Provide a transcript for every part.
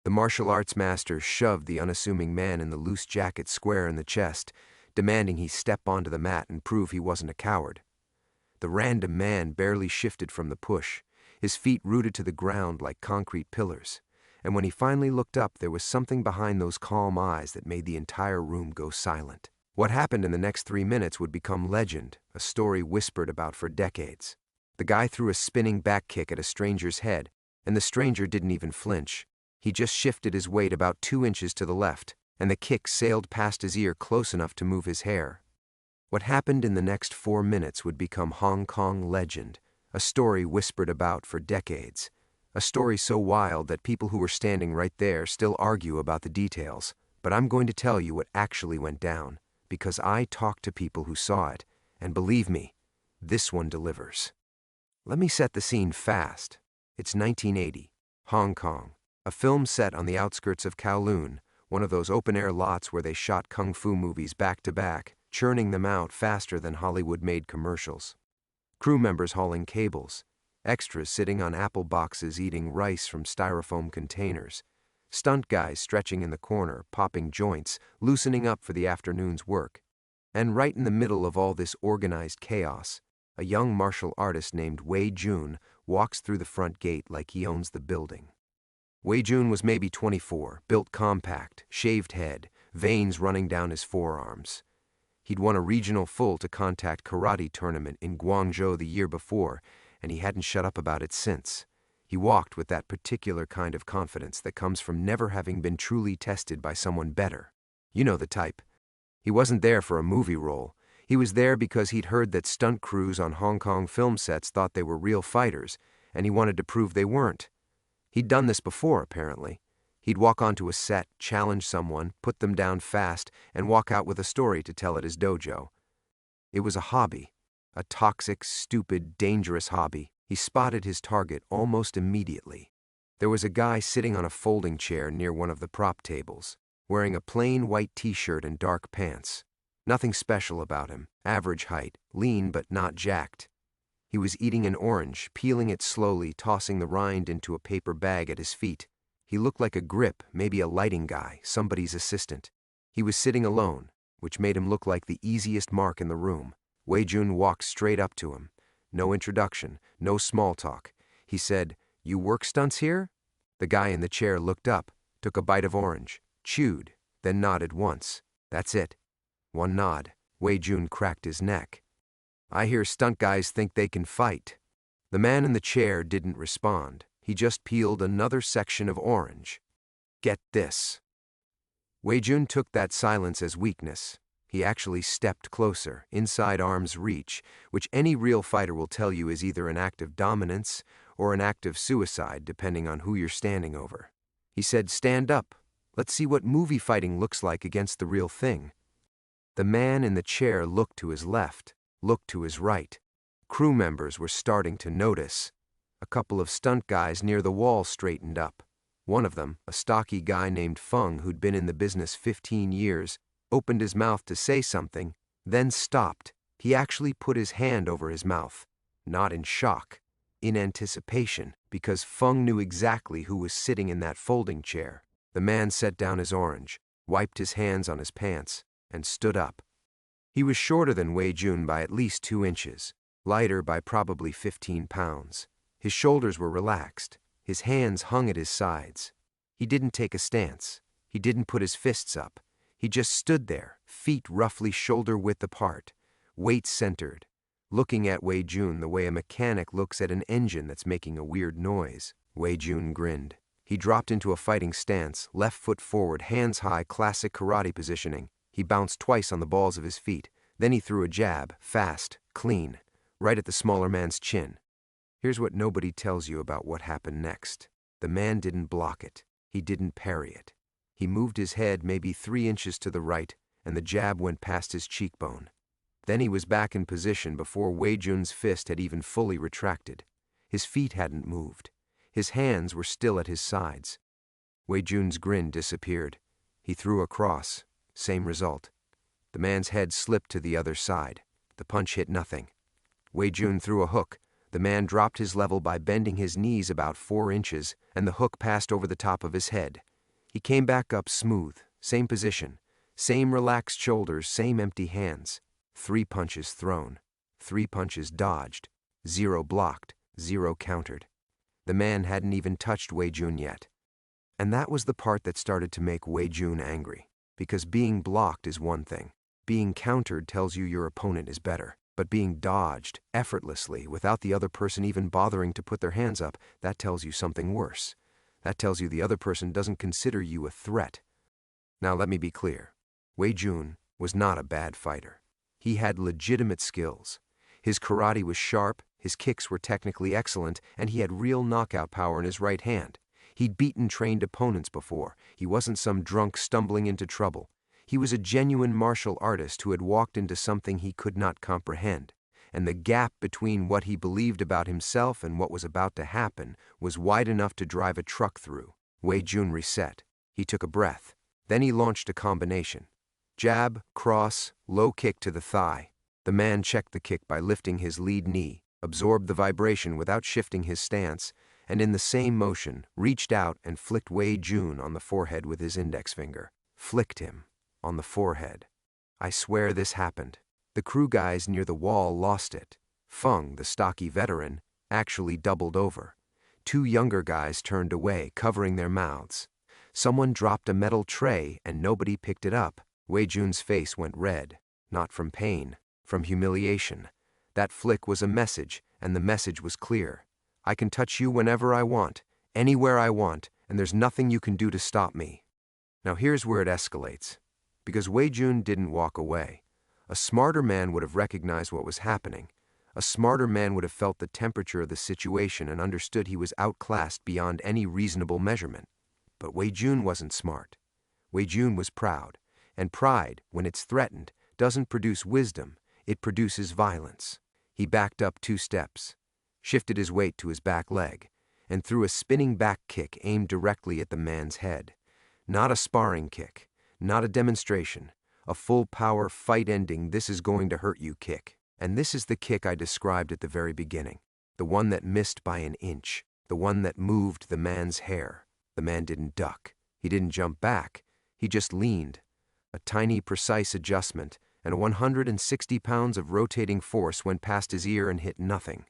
The martial arts master shoved the unassuming man in the loose jacket square in the chest, demanding he step onto the mat and prove he wasn't a coward. The random man barely shifted from the push, his feet rooted to the ground like concrete pillars, and when he finally looked up, there was something behind those calm eyes that made the entire room go silent. What happened in the next 3 minutes would become legend, a story whispered about for decades. The guy threw a spinning back kick at a stranger's head, and the stranger didn't even flinch. He just shifted his weight about 2 inches to the left, and the kick sailed past his ear close enough to move his hair. What happened in the next 4 minutes would become Hong Kong legend, a story whispered about for decades. A story so wild that people who were standing right there still argue about the details. But I'm going to tell you what actually went down, because I talked to people who saw it, and believe me, this one delivers. Let me set the scene fast. It's 1980, Hong Kong, a film set on the outskirts of Kowloon, one of those open-air lots where they shot kung fu movies back to back, churning them out faster than Hollywood-made commercials. Crew members hauling cables, extras sitting on apple boxes eating rice from styrofoam containers, stunt guys stretching in the corner, popping joints, loosening up for the afternoon's work. And right in the middle of all this organized chaos, a young martial artist named Wei Jun walks through the front gate like he owns the building. Wei Jun was maybe 24, built compact, shaved head, veins running down his forearms. He'd won a regional full-to-contact karate tournament in Guangzhou the year before, and he hadn't shut up about it since. He walked with that particular kind of confidence that comes from never having been truly tested by someone better. You know the type. He wasn't there for a movie role. He was there because he'd heard that stunt crews on Hong Kong film sets thought they were real fighters, and he wanted to prove they weren't. He'd done this before, apparently. He'd walk onto a set, challenge someone, put them down fast, and walk out with a story to tell at his dojo. It was a hobby, a toxic, stupid, dangerous hobby. He spotted his target almost immediately. There was a guy sitting on a folding chair near one of the prop tables, wearing a plain white t-shirt and dark pants. Nothing special about him, average height, lean but not jacked. He was eating an orange, peeling it slowly, tossing the rind into a paper bag at his feet. He looked like a grip, maybe a lighting guy, somebody's assistant. He was sitting alone, which made him look like the easiest mark in the room. Wei Jun walked straight up to him. No introduction, no small talk. He said, "You work stunts here?" The guy in the chair looked up, took a bite of orange, chewed, then nodded once. That's it. One nod. Wei Jun cracked his neck. "I hear stunt guys think they can fight." The man in the chair didn't respond. He just peeled another section of orange. Get this. Wei Jun took that silence as weakness. He actually stepped closer, inside arm's reach, which any real fighter will tell you is either an act of dominance or an act of suicide, depending on who you're standing over. He said, "Stand up. Let's see what movie fighting looks like against the real thing." The man in the chair looked to his left, looked to his right. Crew members were starting to notice. A couple of stunt guys near the wall straightened up. One of them, a stocky guy named Feng who'd been in the business 15 years, opened his mouth to say something, then stopped. He actually put his hand over his mouth, not in shock, in anticipation, because Feng knew exactly who was sitting in that folding chair. The man set down his orange, wiped his hands on his pants, and stood up. He was shorter than Wei Jun by at least 2 inches, lighter by probably 15 pounds. His shoulders were relaxed. His hands hung at his sides. He didn't take a stance. He didn't put his fists up. He just stood there, feet roughly shoulder-width apart, weight centered, looking at Wei Jun the way a mechanic looks at an engine that's making a weird noise. Wei Jun grinned. He dropped into a fighting stance, left foot forward, hands high, classic karate positioning. He bounced twice on the balls of his feet. Then he threw a jab, fast, clean, right at the smaller man's chin. Here's what nobody tells you about what happened next. The man didn't block it. He didn't parry it. He moved his head maybe 3 inches to the right, and the jab went past his cheekbone. Then he was back in position before Wei Jun's fist had even fully retracted. His feet hadn't moved. His hands were still at his sides. Wei Jun's grin disappeared. He threw a cross. Same result. The man's head slipped to the other side. The punch hit nothing. Wei Jun threw a hook. The man dropped his level by bending his knees about 4 inches, and the hook passed over the top of his head. He came back up smooth, same position, same relaxed shoulders, same empty hands. 3 punches thrown, 3 punches dodged, 0 blocked, 0 countered. The man hadn't even touched Wei Jun yet. And that was the part that started to make Wei Jun angry. Because being blocked is one thing. Being countered tells you your opponent is better. But being dodged, effortlessly, without the other person even bothering to put their hands up, that tells you something worse. That tells you the other person doesn't consider you a threat. Now let me be clear. Wei Jun was not a bad fighter. He had legitimate skills. His karate was sharp, his kicks were technically excellent, and he had real knockout power in his right hand. He'd beaten trained opponents before. He wasn't some drunk stumbling into trouble. He was a genuine martial artist who had walked into something he could not comprehend. And the gap between what he believed about himself and what was about to happen was wide enough to drive a truck through. Wei Jun reset. He took a breath. Then he launched a combination. Jab, cross, low kick to the thigh. The man checked the kick by lifting his lead knee, absorbed the vibration without shifting his stance, and in the same motion, reached out and flicked Wei Jun on the forehead with his index finger. Flicked him on the forehead. I swear this happened. The crew guys near the wall lost it. Feng, the stocky veteran, actually doubled over. 2 younger guys turned away, covering their mouths. Someone dropped a metal tray and nobody picked it up. Wei Jun's face went red, not from pain, from humiliation. That flick was a message, and the message was clear. I can touch you whenever I want, anywhere I want, and there's nothing you can do to stop me. Now here's where it escalates. Because Wei Jun didn't walk away. A smarter man would have recognized what was happening. A smarter man would have felt the temperature of the situation and understood he was outclassed beyond any reasonable measurement. But Wei Jun wasn't smart. Wei Jun was proud. And pride, when it's threatened, doesn't produce wisdom, it produces violence. He backed up 2 steps, shifted his weight to his back leg, and threw a spinning back kick aimed directly at the man's head. Not a sparring kick, not a demonstration, a full-power, fight-ending, this-is-going-to-hurt-you kick. And this is the kick I described at the very beginning, the one that missed by an inch, the one that moved the man's hair. The man didn't duck, he didn't jump back, he just leaned. A tiny, precise adjustment, and 160 pounds of rotating force went past his ear and hit nothing.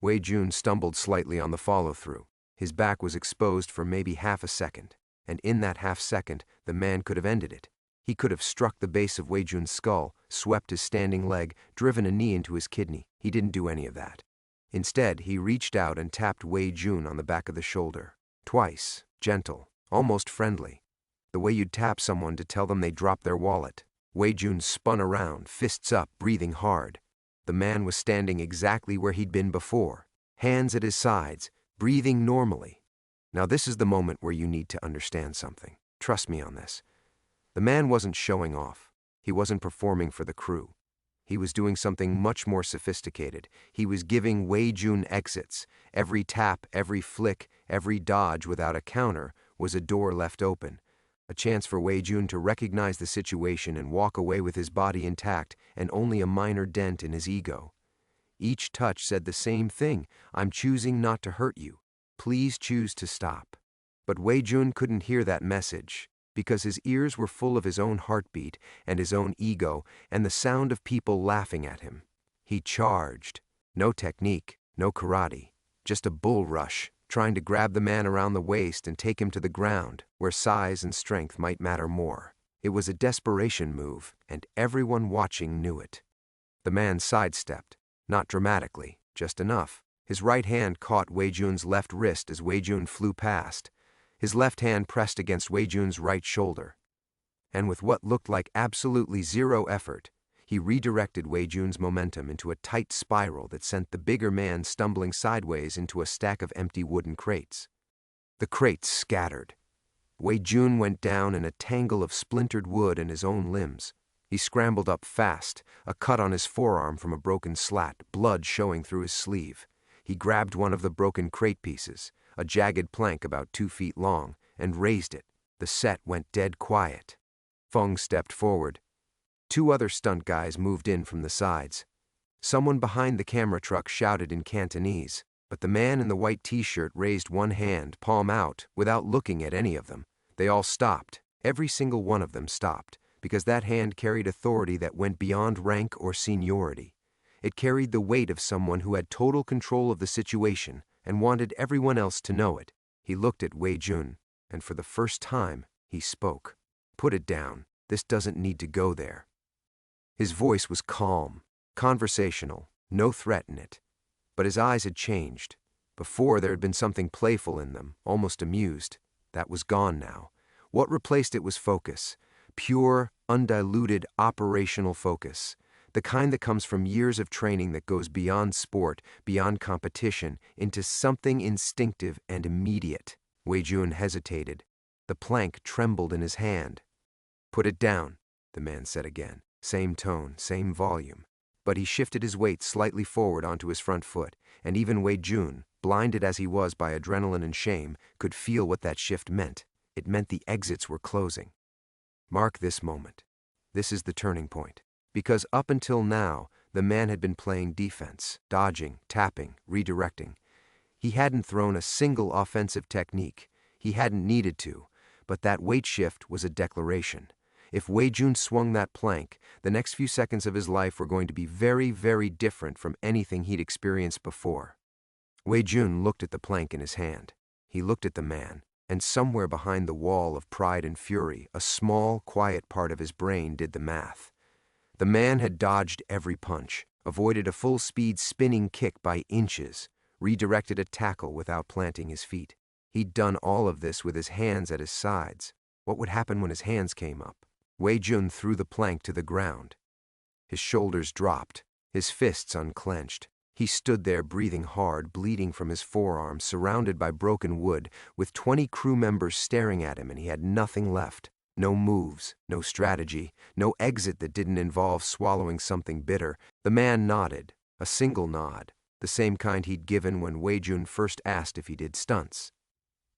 Wei Jun stumbled slightly on the follow-through. His back was exposed for maybe half a second, and in that half second, the man could have ended it. He could have struck the base of Wei Jun's skull, swept his standing leg, driven a knee into his kidney. He didn't do any of that. Instead, he reached out and tapped Wei Jun on the back of the shoulder. Twice, gentle, almost friendly. The way you'd tap someone to tell them they dropped their wallet. Wei Jun spun around, fists up, breathing hard. The man was standing exactly where he'd been before, hands at his sides, breathing normally. Now this is the moment where you need to understand something. Trust me on this. The man wasn't showing off. He wasn't performing for the crew. He was doing something much more sophisticated. He was giving Wei Jun exits. Every tap, every flick, every dodge without a counter was a door left open. A chance for Wei Jun to recognize the situation and walk away with his body intact and only a minor dent in his ego. Each touch said the same thing. I'm choosing not to hurt you. Please choose to stop. But Wei Jun couldn't hear that message because his ears were full of his own heartbeat and his own ego and the sound of people laughing at him. He charged. No technique, no karate, just a bull rush, trying to grab the man around the waist and take him to the ground, where size and strength might matter more. It was a desperation move, and everyone watching knew it. The man sidestepped, not dramatically, just enough. His right hand caught Wei Jun's left wrist as Wei Jun flew past. His left hand pressed against Wei Jun's right shoulder. And with what looked like absolutely zero effort, he redirected Wei Jun's momentum into a tight spiral that sent the bigger man stumbling sideways into a stack of empty wooden crates. The crates scattered. Wei Jun went down in a tangle of splintered wood and his own limbs. He scrambled up fast, a cut on his forearm from a broken slat, blood showing through his sleeve. He grabbed one of the broken crate pieces, a jagged plank about 2 feet long, and raised it. The set went dead quiet. Feng stepped forward. 2 other stunt guys moved in from the sides. Someone behind the camera truck shouted in Cantonese, but the man in the white t-shirt raised one hand, palm out, without looking at any of them. They all stopped. Every single one of them stopped, because that hand carried authority that went beyond rank or seniority. It carried the weight of someone who had total control of the situation and wanted everyone else to know it. He looked at Wei Jun, and for the first time, he spoke. "Put it down. This doesn't need to go there." His voice was calm, conversational, no threat in it. But his eyes had changed. Before, there had been something playful in them, almost amused. That was gone now. What replaced it was focus. Pure, undiluted, operational focus. The kind that comes from years of training that goes beyond sport, beyond competition, into something instinctive and immediate. Wei Jun hesitated. The plank trembled in his hand. "Put it down," the man said again. Same tone, same volume. But he shifted his weight slightly forward onto his front foot, and even Wei Jun, blinded as he was by adrenaline and shame, could feel what that shift meant. It meant the exits were closing. Mark this moment. This is the turning point. Because up until now, the man had been playing defense, dodging, tapping, redirecting. He hadn't thrown a single offensive technique. He hadn't needed to, but that weight shift was a declaration. If Wei Jun swung that plank, the next few seconds of his life were going to be very, very different from anything he'd experienced before. Wei Jun looked at the plank in his hand. He looked at the man, and somewhere behind the wall of pride and fury, a small, quiet part of his brain did the math. The man had dodged every punch, avoided a full-speed spinning kick by inches, redirected a tackle without planting his feet. He'd done all of this with his hands at his sides. What would happen when his hands came up? Wei Jun threw the plank to the ground. His shoulders dropped, his fists unclenched. He stood there breathing hard, bleeding from his forearms, surrounded by broken wood, with 20 crew members staring at him, and he had nothing left. No moves, no strategy, no exit that didn't involve swallowing something bitter. The man nodded, a single nod, the same kind he'd given when Wei Jun first asked if he did stunts.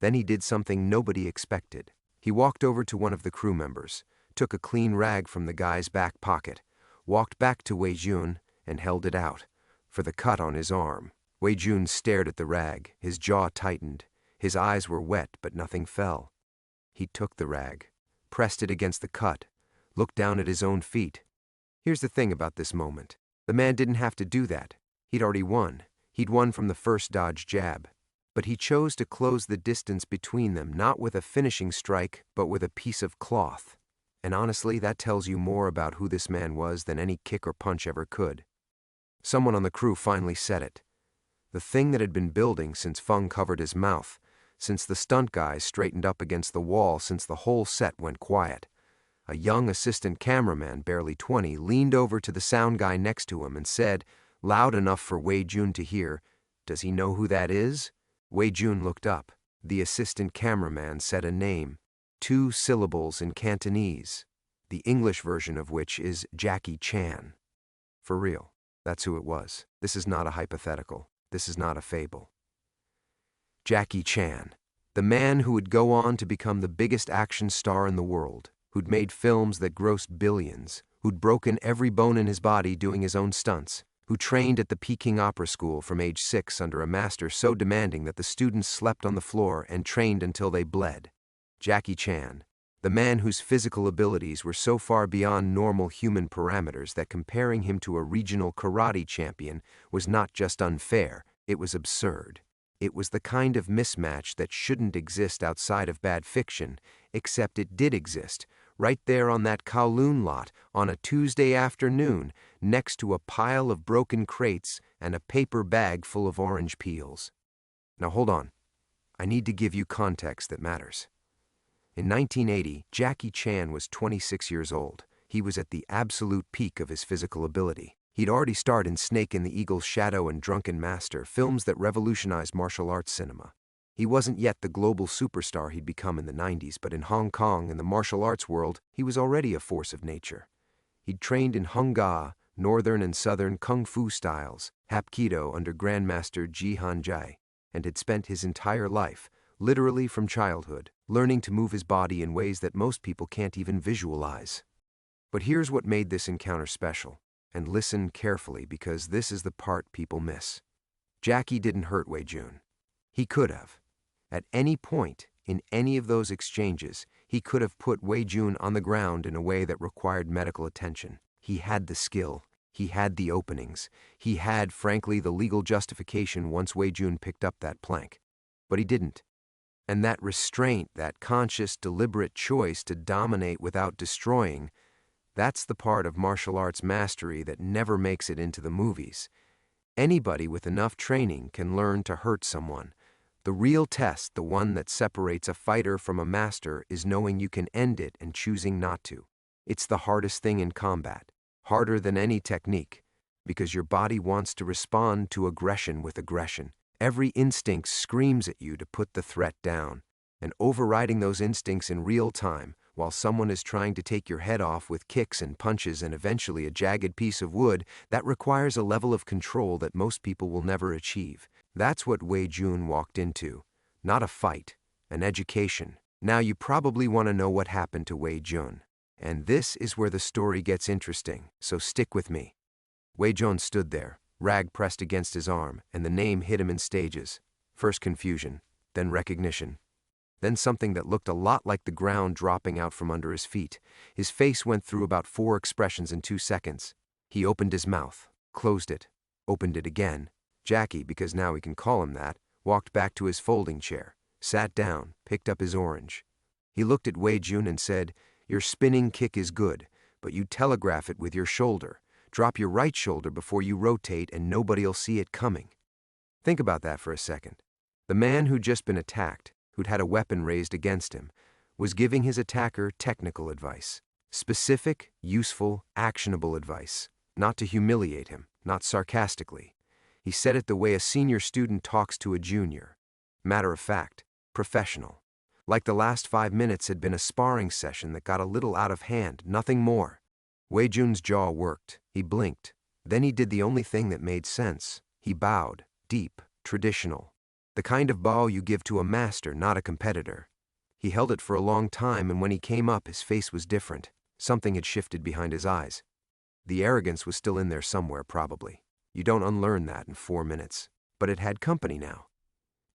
Then he did something nobody expected. He walked over to one of the crew members, took a clean rag from the guy's back pocket, walked back to Wei Jun, and held it out, for the cut on his arm. Wei Jun stared at the rag, his jaw tightened. His eyes were wet, but nothing fell. He took the rag, pressed it against the cut, looked down at his own feet. Here's the thing about this moment. The man didn't have to do that. He'd already won. He'd won from the first dodge jab. But he chose to close the distance between them, not with a finishing strike, but with a piece of cloth. And honestly, that tells you more about who this man was than any kick or punch ever could. Someone on the crew finally said it. The thing that had been building since Feng covered his mouth, since the stunt guys straightened up against the wall, since the whole set went quiet. A young assistant cameraman, barely 20, leaned over to the sound guy next to him and said, loud enough for Wei Jun to hear, "Does he know who that is?" Wei Jun looked up. The assistant cameraman said a name, 2 syllables in Cantonese, the English version of which is Jackie Chan. For real, that's who it was. This is not a hypothetical. This is not a fable. Jackie Chan, the man who would go on to become the biggest action star in the world, who'd made films that grossed billions, who'd broken every bone in his body doing his own stunts, who trained at the Peking Opera School from age 6 under a master so demanding that the students slept on the floor and trained until they bled. Jackie Chan, the man whose physical abilities were so far beyond normal human parameters that comparing him to a regional karate champion was not just unfair, it was absurd. It was the kind of mismatch that shouldn't exist outside of bad fiction, except it did exist, right there on that Kowloon lot on a Tuesday afternoon, next to a pile of broken crates and a paper bag full of orange peels. Now hold on. I need to give you context that matters. In 1980, Jackie Chan was 26 years old. He was at the absolute peak of his physical ability. He'd already starred in Snake and the Eagle's Shadow and Drunken Master, films that revolutionized martial arts cinema. He wasn't yet the global superstar he'd become in the 90s, but in Hong Kong and the martial arts world, he was already a force of nature. He'd trained in Hung Ga, northern and southern kung fu styles, Hapkido under Grandmaster Ji Han Jai, and had spent his entire life, literally from childhood, learning to move his body in ways that most people can't even visualize. But here's what made this encounter special. And listen carefully, because this is the part people miss. Jackie didn't hurt Wei Jun. He could have. At any point, In any of those exchanges, he could have put Wei Jun on the ground in a way that required medical attention. He had the skill. He had the openings. He had, frankly, the legal justification once Wei Jun picked up that plank. But he didn't. And that restraint, that conscious, deliberate choice to dominate without destroying, that's the part of martial arts mastery that never makes it into the movies. Anybody with enough training can learn to hurt someone. The real test, the one that separates a fighter from a master, is knowing you can end it and choosing not to. It's the hardest thing in combat, harder than any technique, because your body wants to respond to aggression with aggression. Every instinct screams at you to put the threat down, and overriding those instincts in real time, while someone is trying to take your head off with kicks and punches and eventually a jagged piece of wood, that requires a level of control that most people will never achieve. That's what Wei Jun walked into. Not a fight, an education. Now you probably want to know what happened to Wei Jun. And this is where the story gets interesting, so stick with me. Wei Jun stood there, rag pressed against his arm, and the name hit him in stages. First confusion, then recognition. Then something that looked a lot like the ground dropping out from under his feet. His face went through about 4 expressions in 2 seconds. He opened his mouth, closed it, opened it again. Jackie, because now we can call him that, walked back to his folding chair, sat down, picked up his orange. He looked at Wei Jun and said, "Your spinning kick is good, but you telegraph it with your shoulder. Drop your right shoulder before you rotate and nobody'll see it coming." Think about that for a second. The man who'd just been attacked, who'd had a weapon raised against him, was giving his attacker technical advice. Specific, useful, actionable advice. Not to humiliate him, not sarcastically. He said it the way a senior student talks to a junior. Matter of fact, professional. Like the last 5 minutes had been a sparring session that got a little out of hand, nothing more. Wei Jun's jaw worked. He blinked. Then he did the only thing that made sense. He bowed, deep, traditional. The kind of bow you give to a master, not a competitor. He held it for a long time, and when he came up, his face was different. Something had shifted behind his eyes. The arrogance was still in there somewhere, probably. You don't unlearn that in 4 minutes. But it had company now.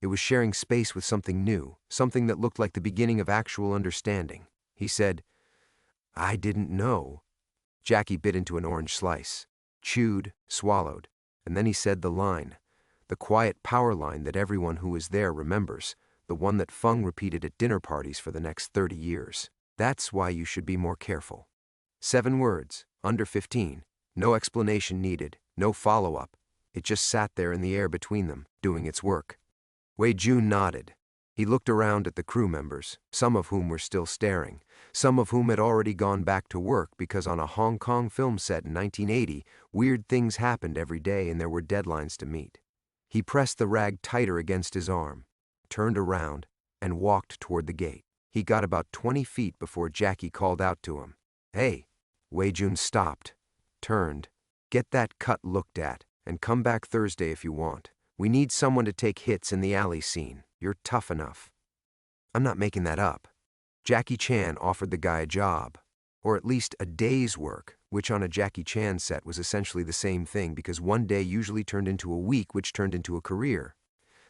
It was sharing space with something new, something that looked like the beginning of actual understanding. He said, "I didn't know." Jackie bit into an orange slice, chewed, swallowed, and then he said the line. The quiet power line that everyone who was there remembers, the one that Feng repeated at dinner parties for the next 30 years. That's why you should be more careful. 7 words, under 15, no explanation needed, no follow-up. It just sat there in the air between them, doing its work. Wei Jun nodded. He looked around at the crew members, some of whom were still staring, some of whom had already gone back to work because on a Hong Kong film set in 1980, weird things happened every day and there were deadlines to meet. He pressed the rag tighter against his arm, turned around, and walked toward the gate. He got about 20 feet before Jackie called out to him. "Hey!" Wei Jun stopped, turned. "Get that cut looked at, and come back Thursday if you want. We need someone to take hits in the alley scene. You're tough enough." I'm not making that up. Jackie Chan offered the guy a job, or at least a day's work, which on a Jackie Chan set was essentially the same thing because one day usually turned into a week, which turned into a career.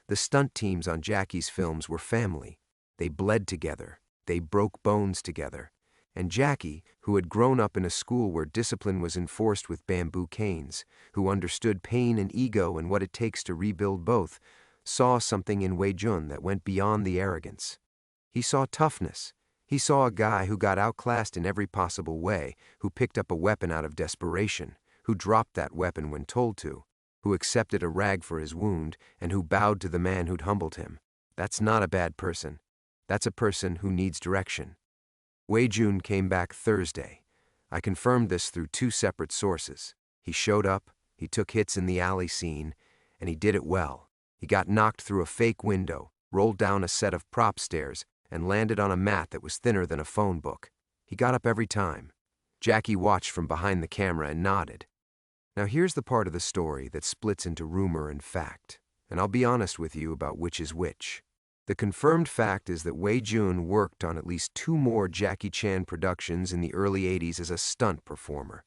The stunt teams on Jackie's films were family. They bled together. They broke bones together. And Jackie, who had grown up in a school where discipline was enforced with bamboo canes, who understood pain and ego and what it takes to rebuild both, saw something in Wei Jun that went beyond the arrogance. He saw toughness. He saw a guy who got outclassed in every possible way, who picked up a weapon out of desperation, who dropped that weapon when told to, who accepted a rag for his wound, and who bowed to the man who'd humbled him. That's not a bad person. That's a person who needs direction. Wei Jun came back Thursday. I confirmed this through 2 separate sources. He showed up, he took hits in the alley scene, and he did it well. He got knocked through a fake window, rolled down a set of prop stairs, and landed on a mat that was thinner than a phone book. He got up every time. Jackie watched from behind the camera and nodded. Now here's the part of the story that splits into rumor and fact, and I'll be honest with you about which is which. The confirmed fact is that Wei Jun worked on at least 2 more Jackie Chan productions in the early 80s as a stunt performer.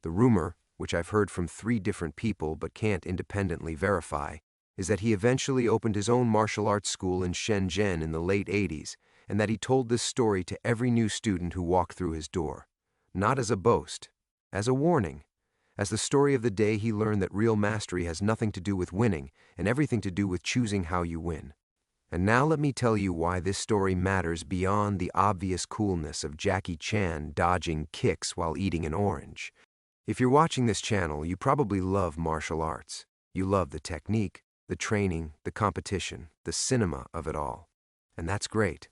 The rumor, which I've heard from 3 different people but can't independently verify, is that he eventually opened his own martial arts school in Shenzhen in the late 80s, and that he told this story to every new student who walked through his door. Not as a boast, as a warning, as the story of the day he learned that real mastery has nothing to do with winning and everything to do with choosing how you win. And now let me tell you why this story matters beyond the obvious coolness of Jackie Chan dodging kicks while eating an orange. If you're watching this channel, you probably love martial arts. You love the technique, the training, the competition, the cinema of it all. And that's great.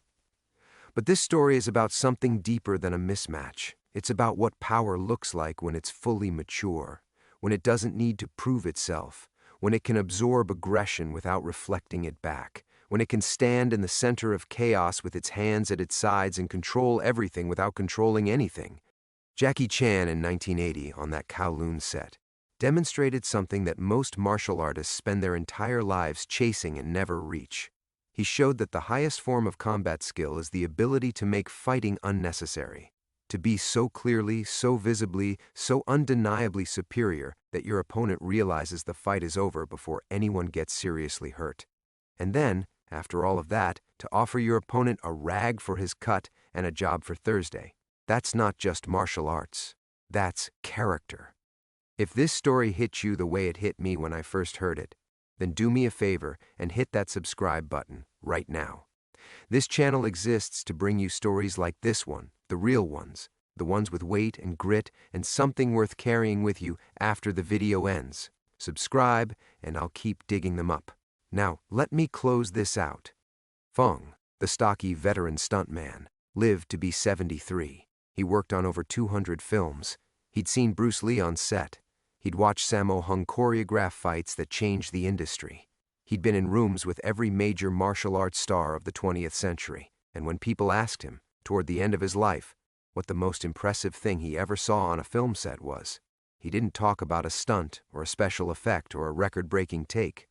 But this story is about something deeper than a mismatch. It's about what power looks like when it's fully mature, when it doesn't need to prove itself, when it can absorb aggression without reflecting it back, when it can stand in the center of chaos with its hands at its sides and control everything without controlling anything. Jackie Chan in 1980, on that Kowloon set, demonstrated something that most martial artists spend their entire lives chasing and never reach. He showed that the highest form of combat skill is the ability to make fighting unnecessary, to be so clearly, so visibly, so undeniably superior that your opponent realizes the fight is over before anyone gets seriously hurt. And then, after all of that, to offer your opponent a rag for his cut and a job for Thursday. That's not just martial arts. That's character. If this story hit you the way it hit me when I first heard it, then do me a favor and hit that subscribe button right now. This channel exists to bring you stories like this one, the real ones, the ones with weight and grit and something worth carrying with you after the video ends. Subscribe and I'll keep digging them up. Now, let me close this out. Fung, the stocky veteran stuntman, lived to be 73. He worked on over 200 films. He'd seen Bruce Lee on set. He'd watched Sammo Hung choreograph fights that changed the industry. He'd been in rooms with every major martial arts star of the 20th century, and when people asked him, toward the end of his life, what the most impressive thing he ever saw on a film set was, he didn't talk about a stunt or a special effect or a record-breaking take.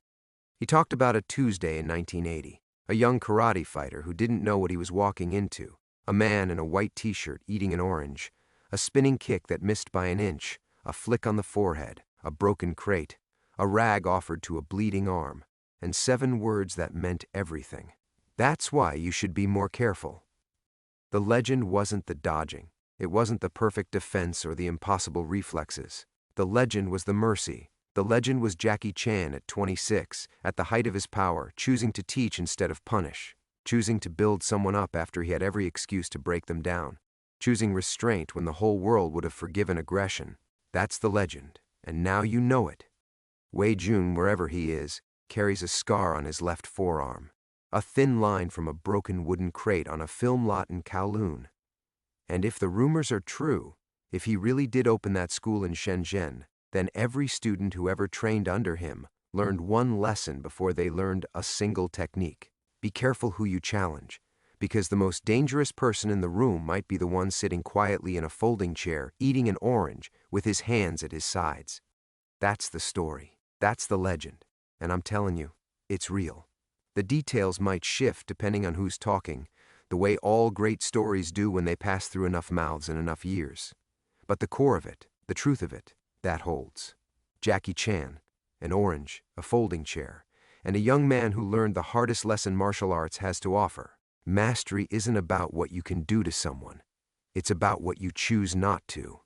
He talked about a Tuesday in 1980, a young karate fighter who didn't know what he was walking into, a man in a white t-shirt eating an orange, a spinning kick that missed by an inch, a flick on the forehead, a broken crate, a rag offered to a bleeding arm, and 7 words that meant everything. That's why you should be more careful. The legend wasn't the dodging. It wasn't the perfect defense or the impossible reflexes. The legend was the mercy. The legend was Jackie Chan at 26, at the height of his power, choosing to teach instead of punish, choosing to build someone up after he had every excuse to break them down, choosing restraint when the whole world would have forgiven aggression. That's the legend, and now you know it. Wei Jun, wherever he is, carries a scar on his left forearm, a thin line from a broken wooden crate on a film lot in Kowloon. And if the rumors are true, if he really did open that school in Shenzhen, then every student who ever trained under him learned one lesson before they learned a single technique. Be careful who you challenge, because the most dangerous person in the room might be the one sitting quietly in a folding chair, eating an orange, with his hands at his sides. That's the story. That's the legend. And I'm telling you, it's real. The details might shift depending on who's talking, the way all great stories do when they pass through enough mouths in enough years. But the core of it, the truth of it, that holds. Jackie Chan, an orange, a folding chair, and a young man who learned the hardest lesson martial arts has to offer. Mastery isn't about what you can do to someone. It's about what you choose not to.